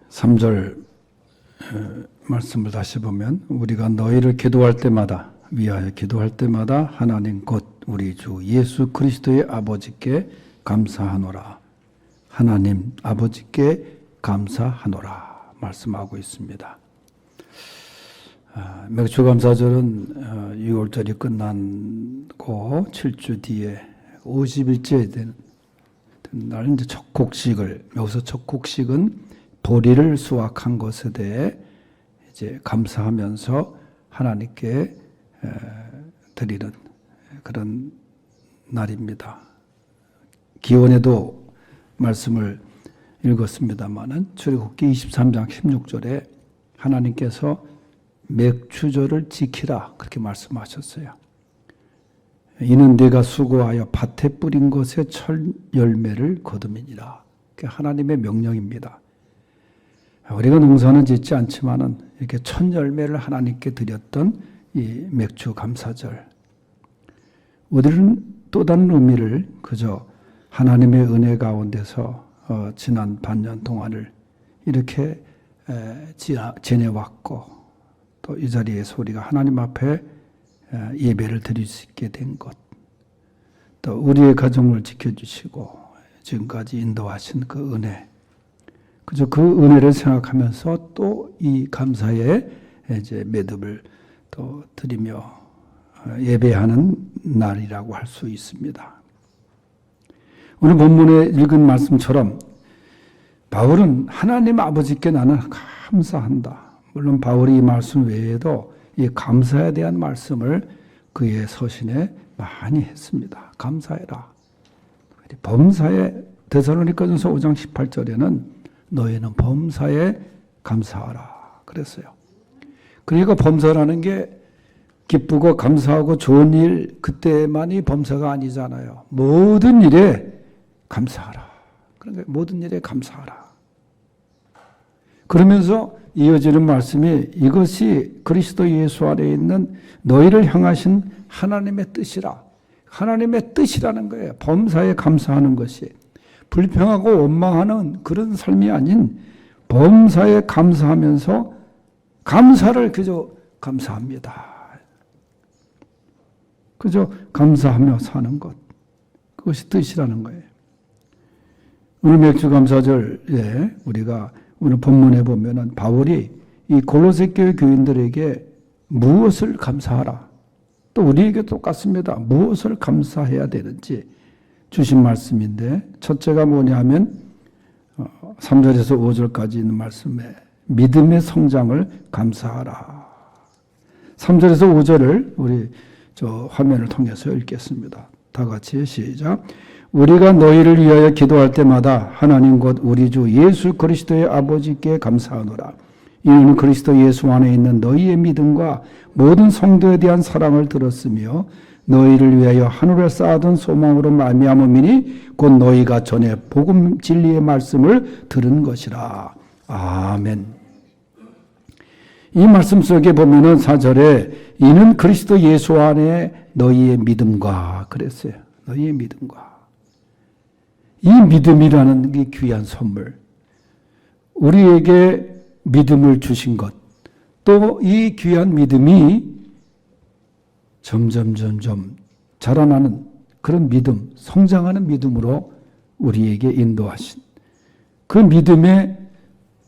3절 말씀을 다시 보면 우리가 너희를 기도할 때마다 위하여 기도할 때마다 하나님 곧 우리 주 예수 그리스도의 아버지께 감사하노라. 하나님 아버지께 감사하노라 말씀하고 있습니다. 맥주감사절은 6월절이 끝나고 7주 뒤에 50일째 되는 날 이제 첫 곡식을, 여기서 첫 곡식은 보리를 수확한 것에 대해 이제 감사하면서 하나님께 드리는 그런 날입니다. 기원에도 말씀을 읽었습니다마는 출애굽기 23장 16절에 하나님께서 맥추절을 지키라 그렇게 말씀하셨어요. 이는 네가 수고하여 밭에 뿌린 것에 첫 열매를 거두미니라. 그게 하나님의 명령입니다. 우리가 농사는 짓지 않지만은 이렇게 첫 열매를 하나님께 드렸던 이 맥주 감사절. 우리는 또 다른 의미를 그저 하나님의 은혜 가운데서 지난 반년 동안을 이렇게 지내왔고 또 이 자리에서 우리가 하나님 앞에 예배를 드릴 수 있게 된 것, 또 우리의 가정을 지켜주시고 지금까지 인도하신 그 은혜, 그저 그 은혜를 생각하면서 또 이 감사의 이제 매듭을 또 드리며 예배하는 날이라고 할 수 있습니다. 오늘 본문에 읽은 말씀처럼 바울은 하나님 아버지께 나는 감사한다. 물론 바울이 이 말씀 외에도 이 감사에 대한 말씀을 그의 서신에 많이 했습니다. 감사해라. 범사에 데살로니가전서 5장 18절에는 너희는 범사에 감사하라 그랬어요. 그러니까 범사라는 게 기쁘고 감사하고 좋은 일 그때만이 범사가 아니잖아요. 모든 일에 감사하라. 그러니까 모든 일에 감사하라. 그러면서 이어지는 말씀이 이것이 그리스도 예수 안에 있는 너희를 향하신 하나님의 뜻이라. 하나님의 뜻이라는 거예요. 범사에 감사하는 것이. 불평하고 원망하는 그런 삶이 아닌 범사에 감사하면서 감사를 그저 감사합니다. 그저 감사하며 사는 것. 그것이 뜻이라는 거예요. 오늘 맥주감사절에 우리가 오늘 본문에 보면은 바울이 이 골로새 교회 교인들에게 무엇을 감사하라. 또 우리에게 똑같습니다. 무엇을 감사해야 되는지 주신 말씀인데 첫째가 뭐냐 하면 3절에서 5절까지 있는 말씀에 믿음의 성장을 감사하라. 3절에서 5절을 우리 저 화면을 통해서 읽겠습니다. 다 같이 시작. 우리가 너희를 위하여 기도할 때마다 하나님 곧 우리 주 예수 그리스도의 아버지께 감사하노라. 이는 그리스도 예수 안에 있는 너희의 믿음과 모든 성도에 대한 사랑을 들었으며 너희를 위하여 하늘에 쌓아둔 소망으로 말미암음이니 곧 너희가 전에 복음 진리의 말씀을 들은 것이라. 아멘. 이 말씀 속에 보면은 4절에 이는 그리스도 예수 안에 너희의 믿음과 그랬어요. 너희의 믿음과. 이 믿음이라는 게 귀한 선물. 우리에게 믿음을 주신 것. 또 이 귀한 믿음이 점점 자라나는 그런 믿음, 성장하는 믿음으로 우리에게 인도하신 그 믿음의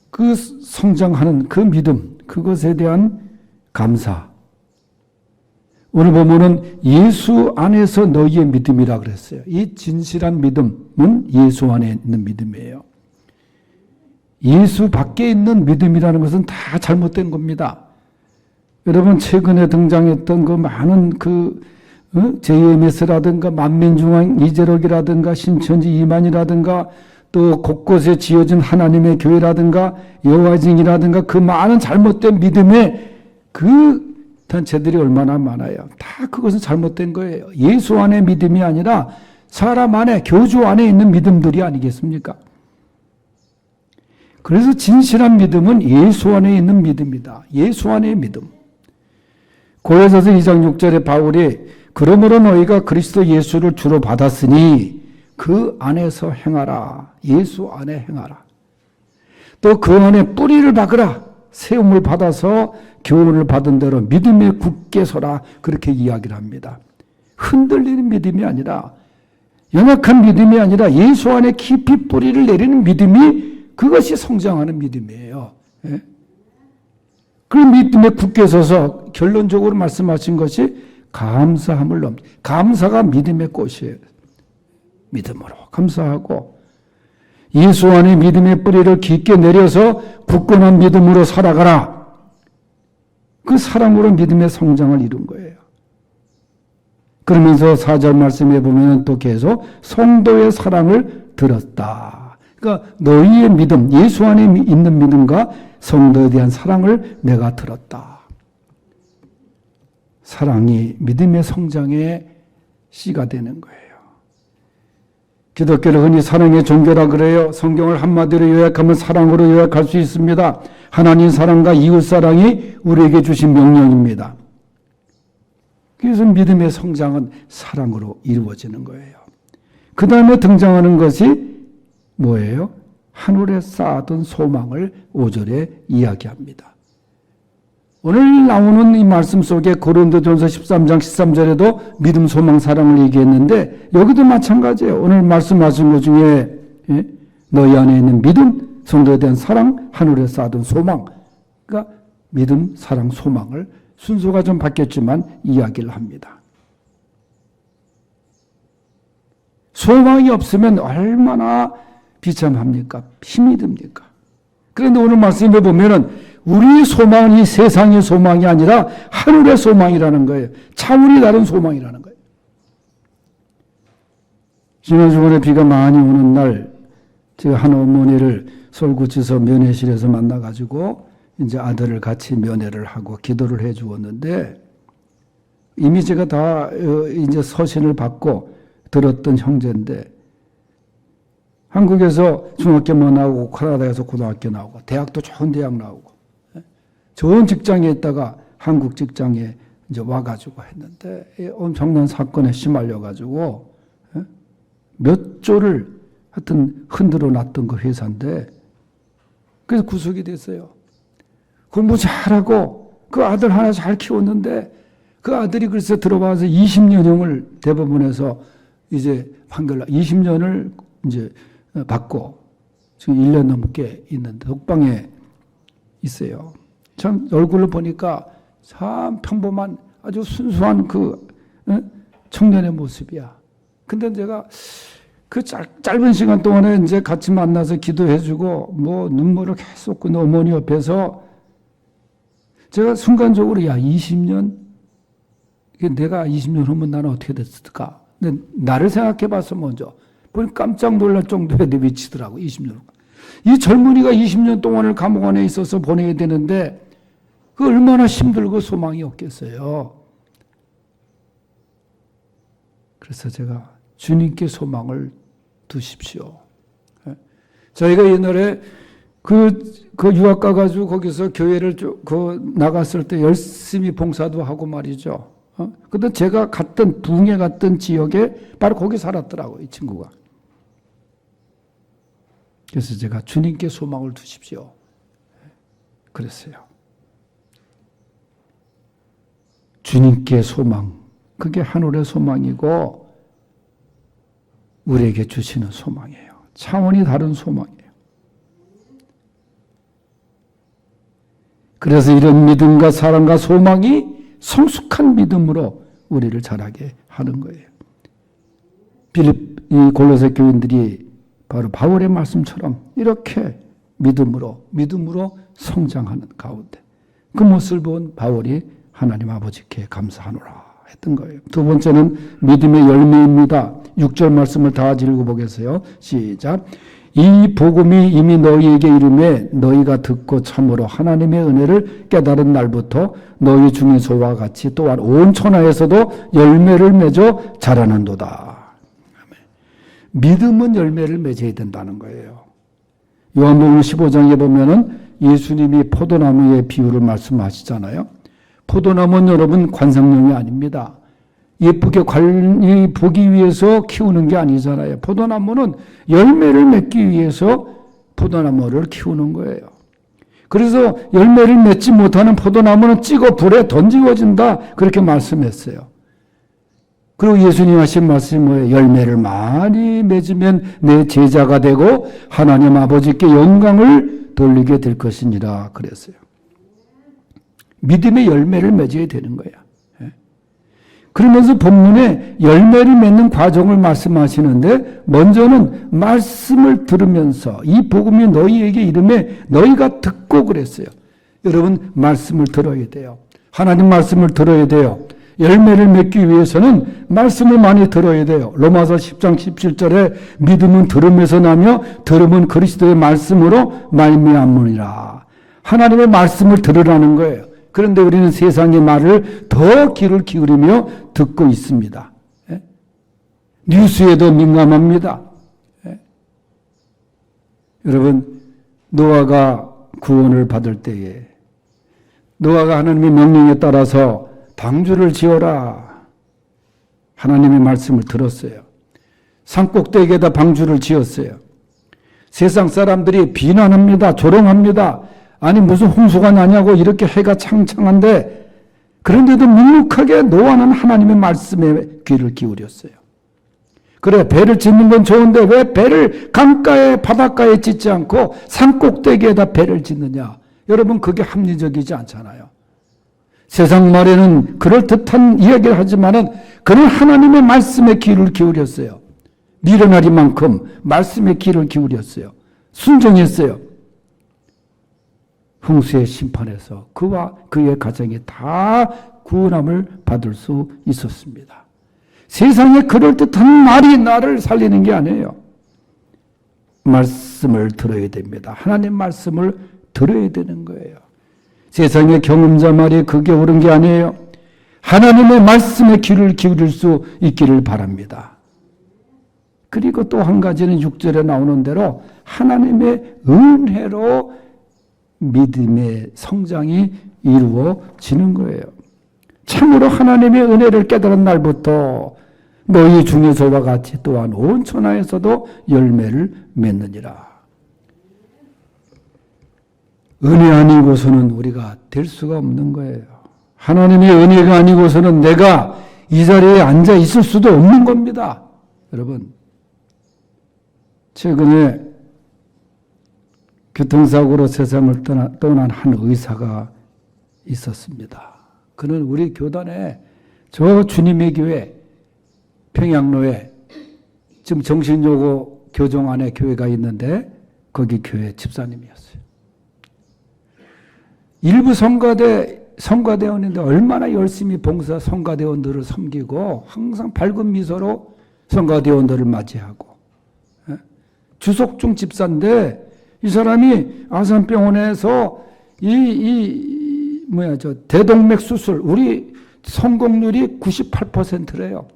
그 성장하는 그 믿음, 그것에 대한 감사. 오늘 보면은 예수 안에서 너희의 믿음이라 그랬어요. 이 진실한 믿음은 예수 안에 있는 믿음이에요. 예수 밖에 있는 믿음이라는 것은 다 잘못된 겁니다. 여러분 최근에 등장했던 그 많은 그 JMS라든가 만민중앙 이재록이라든가 신천지 이만이라든가 또 곳곳에 지어진 하나님의 교회라든가 여호와증이라든가 그 많은 잘못된 믿음의 그 단체들이 얼마나 많아요. 다 그것은 잘못된 거예요. 예수 안의 믿음이 아니라 사람 안에 교주 안에 있는 믿음들이 아니겠습니까? 그래서 진실한 믿음은 예수 안에 있는 믿음이다. 예수 안의 믿음. 고린도서 2장 6절에 바울이 그러므로 너희가 그리스도 예수를 주로 받았으니 그 안에서 행하라. 예수 안에 행하라. 또 그 안에 뿌리를 박으라. 세움을 받아서 교훈을 받은 대로 믿음에 굳게 서라. 그렇게 이야기를 합니다. 흔들리는 믿음이 아니라, 연약한 믿음이 아니라 예수 안에 깊이 뿌리를 내리는 믿음이, 그것이 성장하는 믿음이에요. 예? 그 믿음에 굳게 서서 결론적으로 말씀하신 것이 감사함을 감사가 믿음의 꽃이에요. 믿음으로 감사하고 예수 안에 믿음의 뿌리를 깊게 내려서 굳건한 믿음으로 살아가라. 그 사랑으로 믿음의 성장을 이룬 거예요. 그러면서 4절 말씀에 보면 또 계속 성도의 사랑을 들었다. 그러니까 너희의 믿음, 예수 안에 있는 믿음과 성도에 대한 사랑을 내가 들었다. 사랑이 믿음의 성장의 씨가 되는 거예요. 기독교를 흔히 사랑의 종교라 그래요. 성경을 한마디로 요약하면 사랑으로 요약할 수 있습니다. 하나님 사랑과 이웃 사랑이 우리에게 주신 명령입니다. 그래서 믿음의 성장은 사랑으로 이루어지는 거예요. 그 다음에 등장하는 것이 뭐예요? 하늘에 쌓아둔 소망을 5절에 이야기합니다. 오늘 나오는 이 말씀 속에 고린도전서 13장 13절에도 믿음, 소망, 사랑을 얘기했는데 여기도 마찬가지예요. 오늘 말씀하신 것 중에 너희 안에 있는 믿음, 성도에 대한 사랑, 하늘에 쌓아둔 소망. 그러니까 믿음, 사랑, 소망을 순서가 좀 바뀌었지만 이야기를 합니다. 소망이 없으면 얼마나 비참합니까? 힘이 듭니까? 그런데 오늘 말씀에 보면은 우리의 소망은 이 세상의 소망이 아니라 하늘의 소망이라는 거예요. 차원이 다른 소망이라는 거예요. 지난 주간에 비가 많이 오는 날 제가 한 어머니를 서울구치소 면회실에서 만나가지고 이제 아들을 같이 면회를 하고 기도를 해 주었는데 이미 제가 다 이제 서신을 받고 들었던 형제인데 한국에서 중학교만 나오고 캐나다에서 고등학교 나오고 대학도 좋은 대학 나오고 좋은 직장에 있다가 한국 직장에 이제 와가지고 했는데 엄청난 사건에 시말려가지고 몇 조를 하여튼 흔들어 놨던 그 회사인데 그래서 구속이 됐어요. 공부 잘하고 그 아들 하나 잘 키웠는데 그 아들이 글쎄 들어와서 20년형을 대법원에서 이제 판결 20년을 이제 받고 지금 1년 넘게 있는데 독방에 있어요. 참 얼굴을 보니까 참 평범한 아주 순수한 그 청년의 모습이야. 근데 제가 그 짧은 시간 동안에 이제 같이 만나서 기도해주고 뭐 눈물을 계속 그 어머니 옆에서 제가 순간적으로 야 20년 내가 20년 후면 나는 어떻게 됐을까? 근데 나를 생각해봐서 먼저 보니 깜짝 놀랄 정도의 내 위치더라고. 20년 후. 이 젊은이가 20년 동안을 감옥 안에 있어서 보내야 되는데 그 얼마나 힘들고 소망이 없겠어요. 그래서 제가 주님께 소망을 두십시오. 저희가 옛날에 그 유학 가가지고 거기서 교회를 나갔을 때 열심히 봉사도 하고 말이죠. 근데 제가 갔던 붕에 갔던 지역에 바로 거기 살았더라고요, 이 친구가. 그래서 제가 주님께 소망을 두십시오. 그랬어요. 주님께 소망, 그게 하늘의 소망이고 우리에게 주시는 소망이에요. 차원이 다른 소망이에요. 그래서 이런 믿음과 사랑과 소망이 성숙한 믿음으로 우리를 자라게 하는 거예요. 이 골로새 교인들이 바로 바울의 말씀처럼 이렇게 믿음으로 성장하는 가운데 그 모습을 본 바울이 하나님 아버지께 감사하노라 했던 거예요. 두 번째는 믿음의 열매입니다. 6절 말씀을 다 읽어보겠어요. 시작. 이 복음이 이미 너희에게 이름에 너희가 듣고 참으로 하나님의 은혜를 깨달은 날부터 너희 중에서와 같이 또한 온 천하에서도 열매를 맺어 자라는도다. 믿음은 열매를 맺어야 된다는 거예요. 요한복음 15장에 보면은 예수님이 포도나무의 비유를 말씀하시잖아요. 포도나무는 여러분 관상용이 아닙니다. 예쁘게 보기 위해서 키우는 게 아니잖아요. 포도나무는 열매를 맺기 위해서 포도나무를 키우는 거예요. 그래서 열매를 맺지 못하는 포도나무는 찍어 불에 던지워진다. 그렇게 말씀했어요. 그리고 예수님 하신 말씀이 뭐예요? 열매를 많이 맺으면 내 제자가 되고 하나님 아버지께 영광을 돌리게 될 것이니라 그랬어요. 믿음의 열매를 맺어야 되는 거야. 그러면서 본문에 열매를 맺는 과정을 말씀하시는데 먼저는 말씀을 들으면서 이 복음이 너희에게 이름에 너희가 듣고 그랬어요. 여러분 말씀을 들어야 돼요. 하나님 말씀을 들어야 돼요. 열매를 맺기 위해서는 말씀을 많이 들어야 돼요. 로마서 10장 17절에 믿음은 들음에서 나며 들음은 그리스도의 말씀으로 말미암으리라. 하나님의 말씀을 들으라는 거예요. 그런데 우리는 세상의 말을 더 귀를 기울이며 듣고 있습니다. 뉴스에도 민감합니다. 여러분, 노아가 구원을 받을 때에 노아가 하나님의 명령에 따라서 방주를 지어라. 하나님의 말씀을 들었어요. 산꼭대기에다 방주를 지었어요. 세상 사람들이 비난합니다. 조롱합니다. 아니 무슨 홍수가 나냐고 이렇게 해가 창창한데 그런데도 묵묵하게 노아는 하나님의 말씀에 귀를 기울였어요. 그래 배를 짓는 건 좋은데 왜 배를 강가에 바닷가에 짓지 않고 산꼭대기에다 배를 짓느냐. 여러분 그게 합리적이지 않잖아요. 세상 말에는 그럴듯한 이야기를 하지만은 그는 하나님의 말씀에 귀를 기울였어요. 미련하리만큼 말씀에 귀를 기울였어요. 순종했어요. 홍수의 심판에서 그와 그의 가정이 다 구원함을 받을 수 있었습니다. 세상에 그럴듯한 말이 나를 살리는 게 아니에요. 말씀을 들어야 됩니다. 하나님 말씀을 들어야 되는 거예요. 세상의 경험자 말이 그게 옳은 게 아니에요. 하나님의 말씀에 귀를 기울일 수 있기를 바랍니다. 그리고 또 한 가지는 6절에 나오는 대로 하나님의 은혜로 믿음의 성장이 이루어지는 거예요. 참으로 하나님의 은혜를 깨달은 날부터 너희 중에서와 같이 또한 온 천하에서도 열매를 맺느니라. 은혜 아니고서는 우리가 될 수가 없는 거예요. 하나님의 은혜가 아니고서는 내가 이 자리에 앉아 있을 수도 없는 겁니다. 여러분, 최근에 교통사고로 세상을 떠난 한 의사가 있었습니다. 그는 우리 교단에 저 주님의 교회 평양로에 지금 정신요고 교정 안에 교회가 있는데 거기 교회 집사님이었어요. 일부 성가대원인데 얼마나 열심히 봉사 성가대원들을 섬기고 항상 밝은 미소로 성가대원들을 맞이하고 주석중 집사인데 이 사람이 아산병원에서 대동맥 수술 우리 성공률이 98%래요.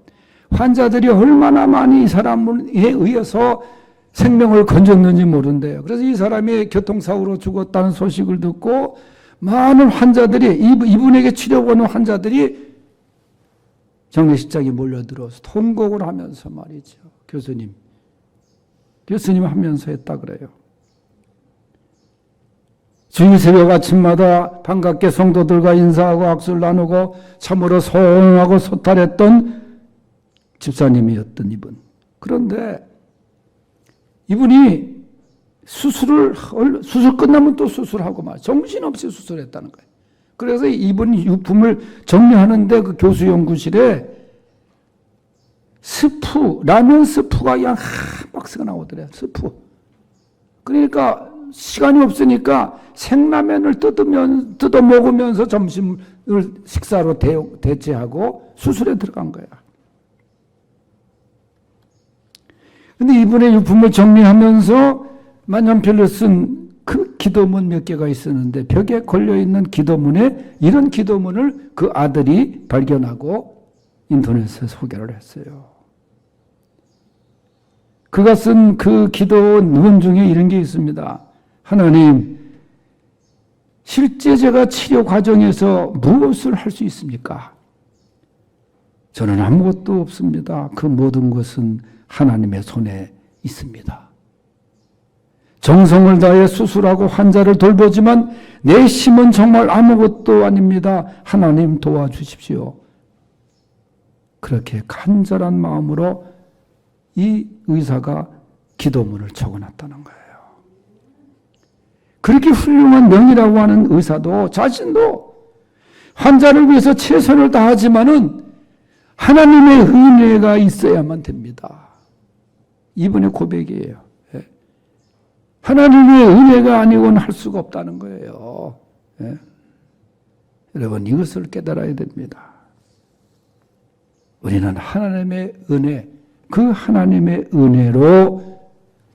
환자들이 얼마나 많이 이 사람에 의해서 생명을 건졌는지 모른대요. 그래서 이 사람이 교통사고로 죽었다는 소식을 듣고 많은 환자들이 이분에게 치료받는 환자들이 장례식장에 몰려들어서 통곡을 하면서 말이죠. 교수님 하면서 했다 그래요. 주일 새벽 아침마다 반갑게 성도들과 인사하고 악수를 나누고 참으로 소원하고 소탈했던 집사님이었던 이분. 그런데 이분이 수술 끝나면 또 수술하고 막 정신없이 수술했다는 거예요. 그래서 이분이 유품을 정리하는데 그 교수 연구실에 라면 스프가 그냥 한 박스가 나오더래요. 스프. 그러니까 시간이 없으니까 생라면을 뜯어 먹으면서 점심을 식사로 대체하고 수술에 들어간 거야. 근데 이분의 유품을 정리하면서 만년필로 쓴 그 기도문 몇 개가 있었는데 벽에 걸려있는 기도문에 이런 기도문을 그 아들이 발견하고 인터넷에 소개를 했어요. 그가 쓴 그 기도문 중에 이런 게 있습니다. 하나님, 실제 제가 치료 과정에서 무엇을 할 수 있습니까? 저는 아무것도 없습니다. 그 모든 것은 하나님의 손에 있습니다. 정성을 다해 수술하고 환자를 돌보지만 내 힘은 정말 아무것도 아닙니다. 하나님 도와주십시오. 그렇게 간절한 마음으로 이 의사가 기도문을 적어놨다는 거예요. 그렇게 훌륭한 명이라고 하는 의사도 자신도 환자를 위해서 최선을 다하지만은 하나님의 은혜가 있어야만 됩니다. 이분의 고백이에요. 예. 하나님의 은혜가 아니고는 할 수가 없다는 거예요. 예. 여러분 이것을 깨달아야 됩니다. 우리는 하나님의 은혜, 그 하나님의 은혜로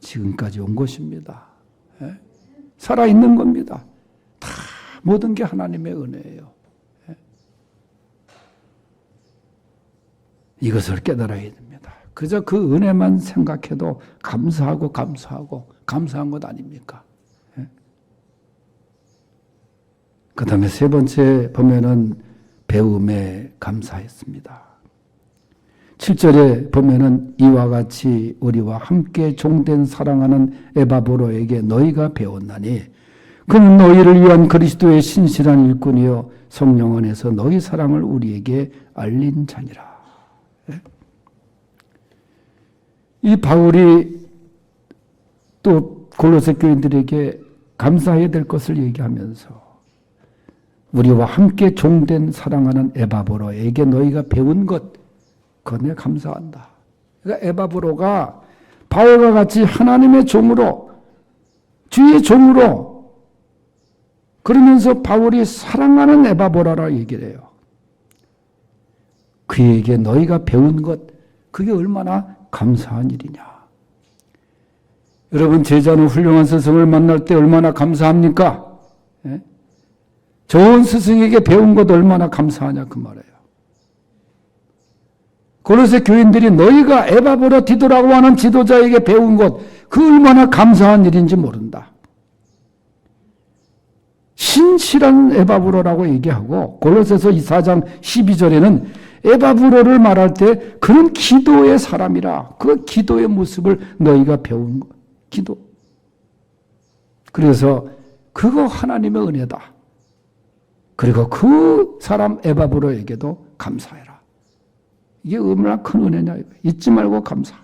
지금까지 온 것입니다. 예? 살아있는 겁니다. 다 모든 게 하나님의 은혜예요. 예? 이것을 깨달아야 됩니다. 그저 그 은혜만 생각해도 감사하고 감사한 것 아닙니까? 예? 그 다음에 세 번째 보면은 배움에 감사했습니다. 7절에 보면은 이와 같이 우리와 함께 종된 사랑하는 에바브로에게 너희가 배웠나니 그는 너희를 위한 그리스도의 신실한 일꾼이요 성령 안에서 너희 사랑을 우리에게 알린 자니라. 이 바울이 또 골로새 교인들에게 감사해야 될 것을 얘기하면서 우리와 함께 종된 사랑하는 에바브로에게 너희가 배운 것 그네 감사한다. 그러니까 에바브로가 바울과 같이 하나님의 종으로 주의 종으로 그러면서 바울이 사랑하는 에바브로라 얘기를 해요. 그에게 너희가 배운 것 그게 얼마나 감사한 일이냐. 여러분 제자는 훌륭한 스승을 만날 때 얼마나 감사합니까? 예? 좋은 스승에게 배운 것 얼마나 감사하냐 그 말이에요. 골로새 교인들이 너희가 에바브로 디도라고 하는 지도자에게 배운 것 그 얼마나 감사한 일인지 모른다. 신실한 에바브로라고 얘기하고 골로새서 4장 12절에는 에바브로를 말할 때 그는 기도의 사람이라 그 기도의 모습을 너희가 배운 것. 기도. 그래서 그거 하나님의 은혜다. 그리고 그 사람 에바브로에게도 감사해라. 이게 얼마나 큰 은혜냐. 잊지 말고 감사.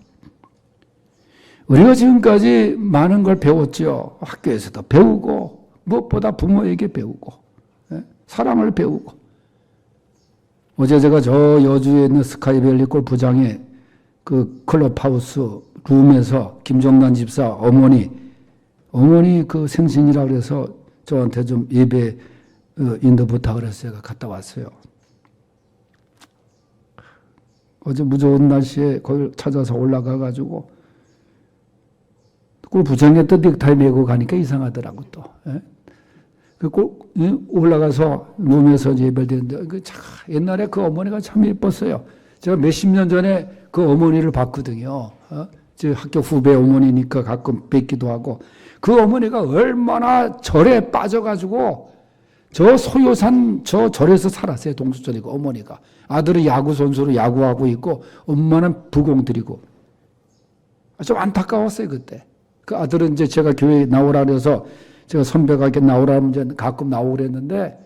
우리가 지금까지 많은 걸 배웠죠. 학교에서도 배우고 무엇보다 부모에게 배우고 사랑을 배우고 어제 제가 저 여주에 있는 스카이밸리 골프장에 그 클럽하우스 룸에서 김종단 집사 어머니 그 생신이라 그래서 저한테 좀 예배 인도 부탁을 해서 제가 갔다 왔어요. 어제 무더운 날씨에 거기 찾아서 올라가가지고 골프장에 또 넥타이 메고 가니까 이상하더라고 또. 올라가서 룸에서 예배를 드렸는데 옛날에 그 어머니가 참 예뻤어요. 제가 몇십 년 전에 그 어머니를 봤거든요. 제 학교 후배 어머니니까 가끔 뵙기도 하고 그 어머니가 얼마나 절에 빠져가지고 저 소요산 저 절에서 살았어요. 동수천이고 어머니가. 아들은 야구 선수로 야구하고 있고 엄마는 부공들이고. 좀 안타까웠어요 그때. 그 아들은 이제 제가 교회에 나오라 그래서 제가 선배가 이렇게 나오라면 이제 가끔 나오고 그랬는데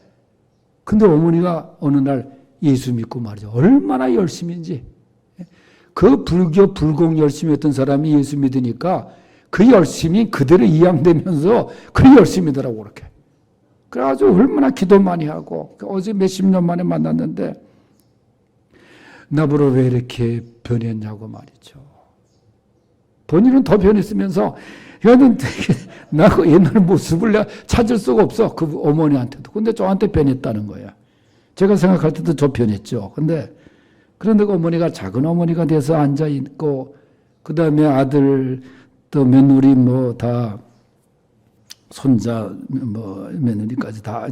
근데 어머니가 어느 날 예수 믿고 말이죠. 얼마나 열심인지. 그 불교 불공 열심히 했던 사람이 예수 믿으니까 그 열심이 그대로 이양되면서 그 열심이더라고 그렇게. 그래가지고 얼마나 기도 많이 하고 어제 몇십 년 만에 만났는데 나보러 왜 이렇게 변했냐고 말이죠. 본인은 더 변했으면서 이거는 되게 나 그 옛날 모습을 내가 찾을 수가 없어. 그 어머니한테도. 근데 저한테 변했다는 거야. 제가 생각할 때도 저 변했죠. 그런데 그 어머니가 작은 어머니가 돼서 앉아있고, 그 다음에 아들, 또 며느리 다 손자, 며느리까지 다,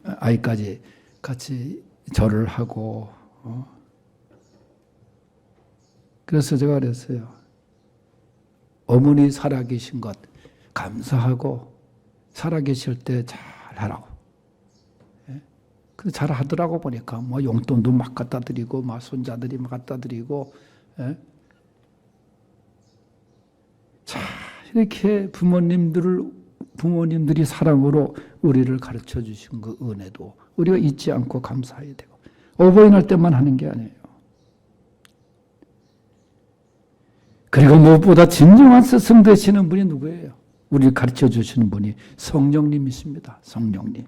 아이까지 같이 절을 하고, 그래서 제가 그랬어요. 어머니 살아계신 것 감사하고 살아계실 때 잘하라고. 근데 잘 하더라고 보니까 용돈도 막 갖다 드리고 손자들이 막 갖다 드리고. 자, 이렇게 부모님들이 사랑으로 우리를 가르쳐 주신 그 은혜도 우리가 잊지 않고 감사해야 되고, 어버이날 때만 하는 게 아니에요. 그리고 무엇보다 진정한 스승 되시는 분이 누구예요? 우리를 가르쳐 주시는 분이 성령님이십니다. 성령님.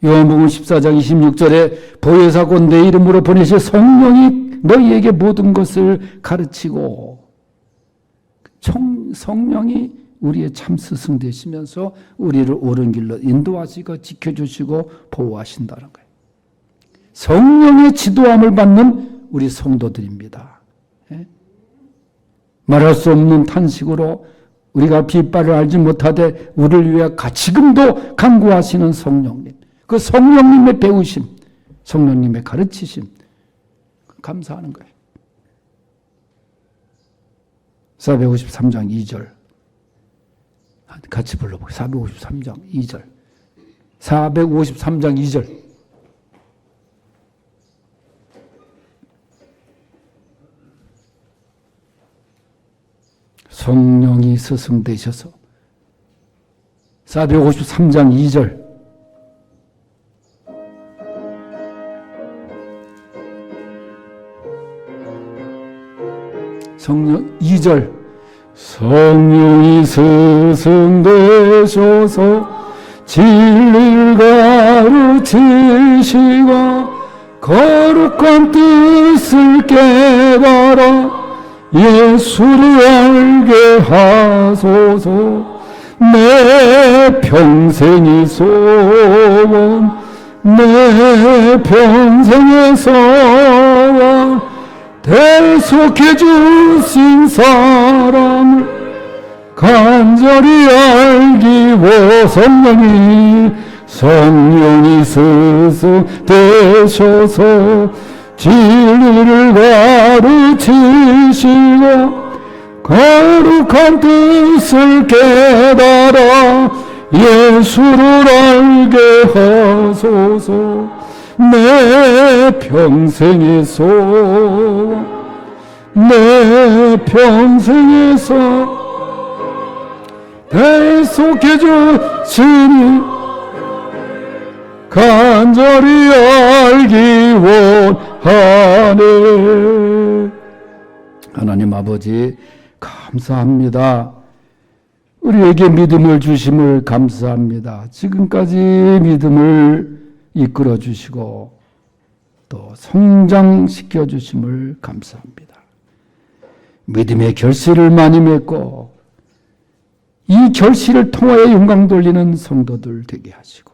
요한복음 14장 26절에 보혜사 곧 내 이름으로 보내실 성령이 너희에게 모든 것을 가르치고, 성령이 우리의 참 스승 되시면서 우리를 옳은 길로 인도하시고 지켜주시고 보호하신다는 거예요. 성령의 지도함을 받는 우리 성도들입니다. 말할 수 없는 탄식으로 우리가 빛발을 알지 못하되 우리를 위해 지금도 간구하시는 성령님, 그 성령님의 배우심, 성령님의 가르치심, 감사하는 거예요. 453장 2절 같이 불러보세요. 453장 2절 453장 2절 성령이 스승 되셔서 453장 2절 성령 2절 성령이 스승 되셔서 진리를 가르치시고 거룩한 뜻을 깨달아 예수를 알게 하소서. 내 평생의 소원, 내 평생의 소원, 대속해 주신 사랑을 간절히 알기 원. 성령이 스승 되셔서 진리를 가르치시고 거룩한 뜻을 깨달아 예수를 알게 하소서. 내 평생의 소원, 내 평생의 소원, 대속해 주시니 간절히 알기 원하네. 하나님 아버지 감사합니다. 우리에게 믿음을 주심을 감사합니다. 지금까지 믿음을 이끌어 주시고 또 성장시켜 주심을 감사합니다. 믿음의 결실을 많이 맺고 이 결실을 통하여 영광 돌리는 성도들 되게 하시고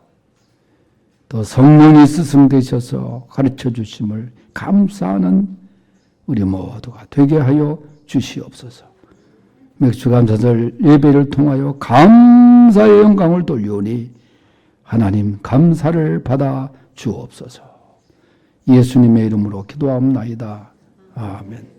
또 성령이 스승 되셔서 가르쳐 주심을 감사하는 우리 모두가 되게 하여 주시옵소서. 맥주감사절 예배를 통하여 감사의 영광을 돌리오니 하나님 감사를 받아 주옵소서. 예수님의 이름으로 기도하옵나이다. 아멘.